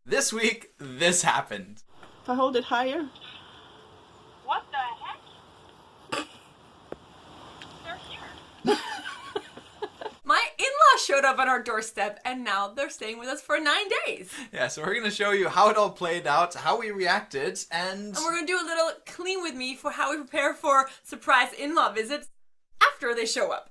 This week, this happened. If I hold it higher. What the heck? They're here. My in-laws showed up on our doorstep and now they're staying with us for 9 days. Yeah, so we're going to show you how it all played out, how we reacted, and we're going to do a little clean with me for how we prepare for surprise in-law visits after they show up.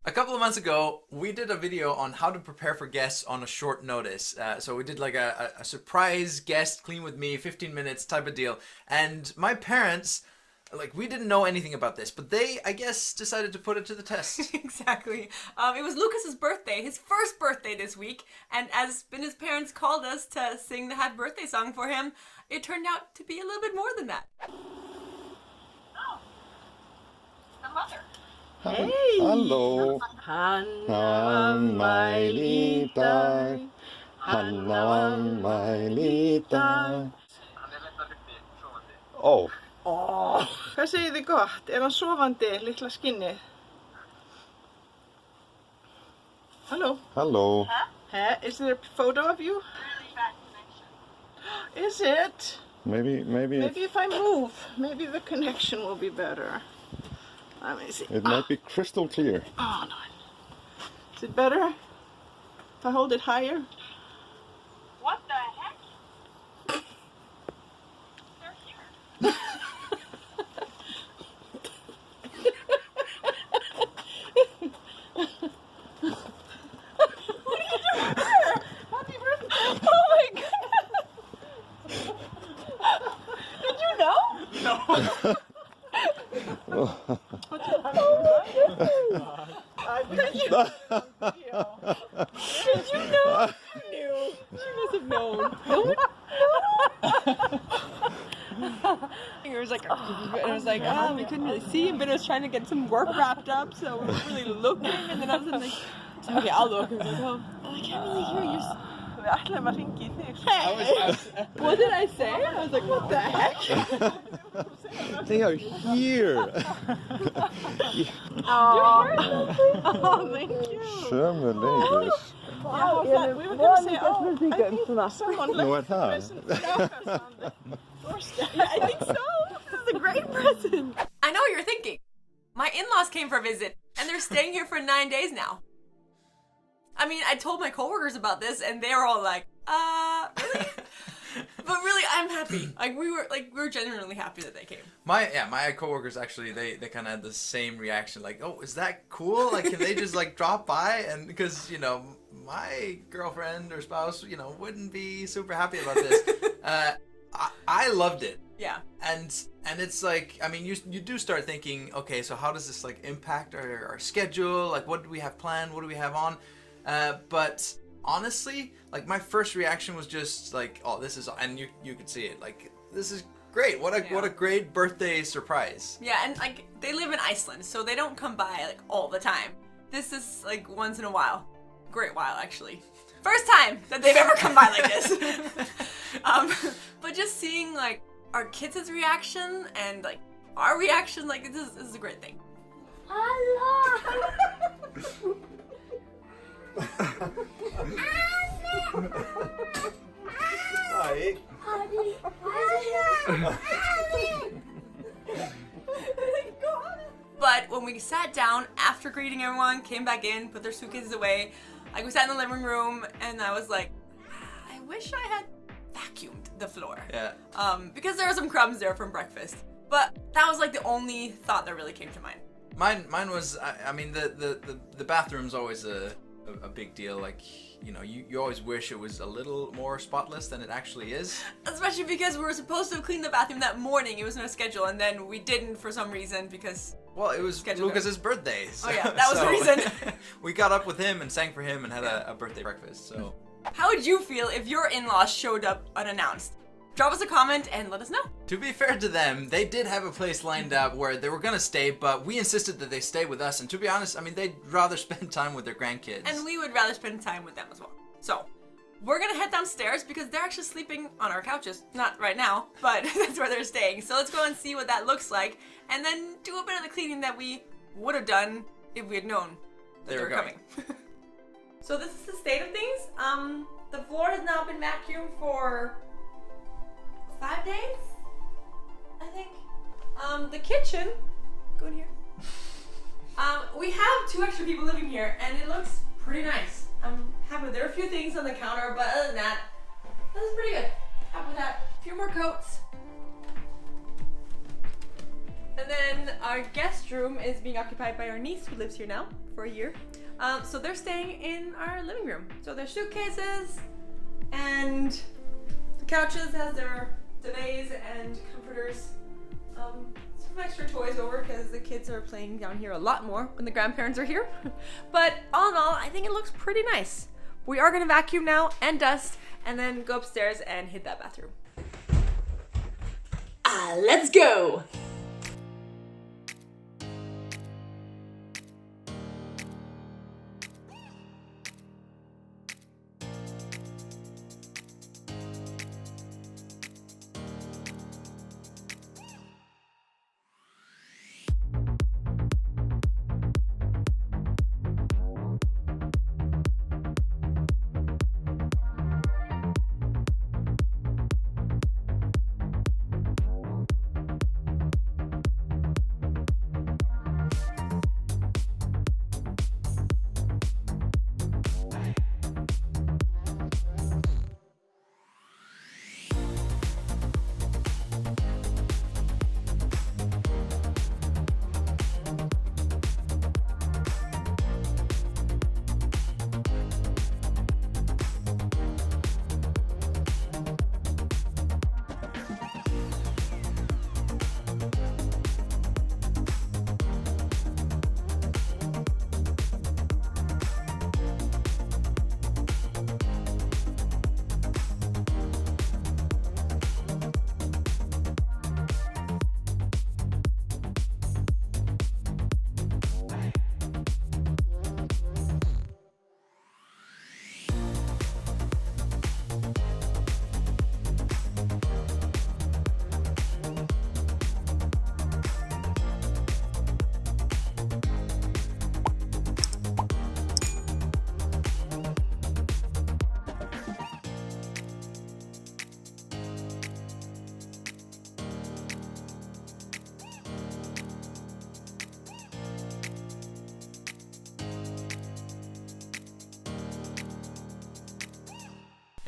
A couple of months ago, we did a video on how to prepare for guests on a short notice. So we did like a surprise guest, clean with me, 15 minutes type of deal. And my parents, we didn't know anything about this, but they, I guess, decided to put it to the test. Exactly. It was Lucas's birthday, his first birthday this week. And as Binni's parents called us to sing the happy birthday song for him, it turned out to be a little bit more than that. Oh. The mother. Hey! Hallå! Hanna mig lite, Hanna mig lite. Oh. Hvað segir þið gott? Er hann sofandi, litla skinnið? Hello. Hello. Is there a photo of you? Really bad connection. Is it? Maybe Maybe if I move, maybe the connection will be better. Let me see. it might be crystal clear. Oh, no. Is it better if I hold it higher? What the heck? They're here. Happy birthday! Oh my goodness! Did you know? No. Did you know? You knew. She must have known. It was like, we couldn't really see him, but it was trying to get some work wrapped up, so we weren't really looking, and then I was like, okay, I'll look. I was like, oh, I can't really hear you. Við ætlum að hringi í þig. What did I say? I was like, what the heck? They are here. Oh, thank you. Sömuleiðis. Wow, we were going to say, I think someone Nú left það. present wrappers on the doorstep. I think so. This is a great present. I know what you're thinking. My in-laws came for a visit and they're staying here for 9 days now. I mean, I told my coworkers about this and they were all like, really? But really, I'm happy. We were genuinely happy that they came. My coworkers actually, they kind of had the same reaction, like, oh, is that cool? Like, can they just drop by? And because, my girlfriend or spouse, wouldn't be super happy about this. I loved it. Yeah. And it's like, I mean, you do start thinking, okay, so how does this impact our schedule? Like, what do we have planned? What do we have on? But honestly, my first reaction was just like, oh, this is, and you could see it, this is great. What a great birthday surprise. Yeah, and they live in Iceland, so they don't come by all the time. This is once in a while. Great while, actually. First time that they've ever come by like this. But just seeing our kids' reaction and our reaction, this is a great thing. Hi. But when we sat down after greeting everyone, came back in, put their suitcases away, we sat in the living room and I was like, I wish I had vacuumed the floor. Yeah. Because there were some crumbs there from breakfast. But that was the only thought that really came to mind. Mine was, I mean, the bathroom's always a big deal. You always wish it was a little more spotless than it actually is. Especially because we were supposed to have cleaned the bathroom that morning. It was in our schedule, and then we didn't for some reason because... Well, it was Lucas's birthday. So, oh yeah, that was the reason. We got up with him and sang for him and had a birthday breakfast, so... How would you feel if your in-laws showed up unannounced? Drop us a comment and let us know. To be fair to them, they did have a place lined up where they were gonna stay, but we insisted that they stay with us, and to be honest, I mean, they'd rather spend time with their grandkids. And we would rather spend time with them as well. So, we're gonna head downstairs because they're actually sleeping on our couches. Not right now, but that's where they're staying. So let's go and see what that looks like, and then do a bit of the cleaning that we would have done if we had known that they were coming. So this is the state of things. The floor has now been vacuumed for 5 days, I think. The kitchen, go in here. We have 2 extra people living here, and it looks pretty nice. I'm happy. There are a few things on the counter, but other than that, this is pretty good. Happy with that. A few more coats. And then our guest room is being occupied by our niece who lives here now for a year. So they're staying in our living room. So their suitcases and the couches has their duvets and comforters. Some extra toys over because the kids are playing down here a lot more when the grandparents are here. But all in all, I think it looks pretty nice. We are gonna vacuum now and dust and then go upstairs and hit that bathroom. Let's go!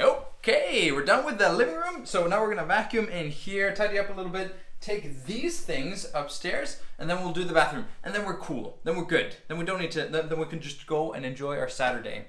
Okay, we're done with the living room. So now we're gonna vacuum in here, tidy up a little bit, take these things upstairs, and then we'll do the bathroom. And then we're cool. Then we're good. Then we don't need to, then we can just go and enjoy our Saturday.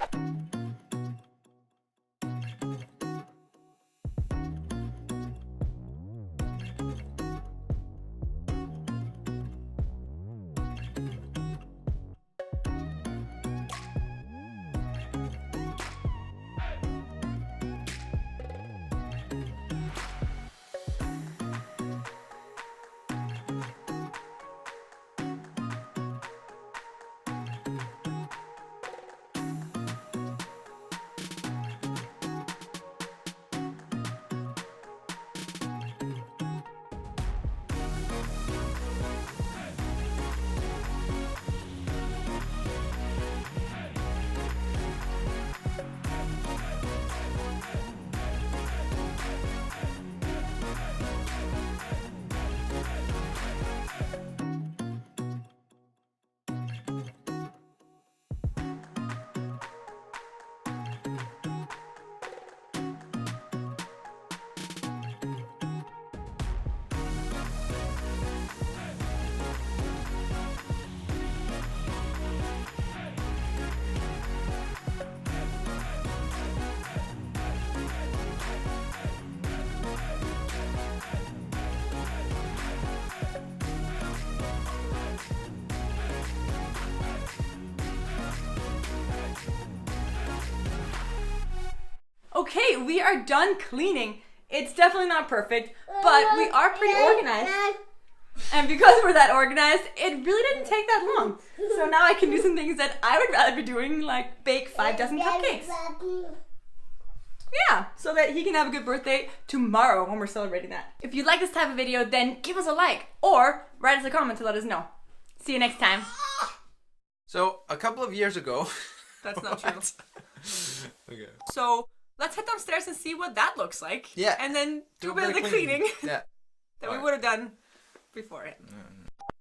Okay, we are done cleaning. It's definitely not perfect, but we are pretty organized. And because we're that organized, it really didn't take that long. So now I can do some things that I would rather be doing, like bake 5 dozen cupcakes. Yeah, so that he can have a good birthday tomorrow when we're celebrating that. If you like this type of video, then give us a like or write us a comment to let us know. See you next time. So a couple of years ago, That's not true. What? Okay. So let's head downstairs and see what that looks like. Yeah. And then do a bit of the cleaning Yeah. that we Alright. would have done beforehand.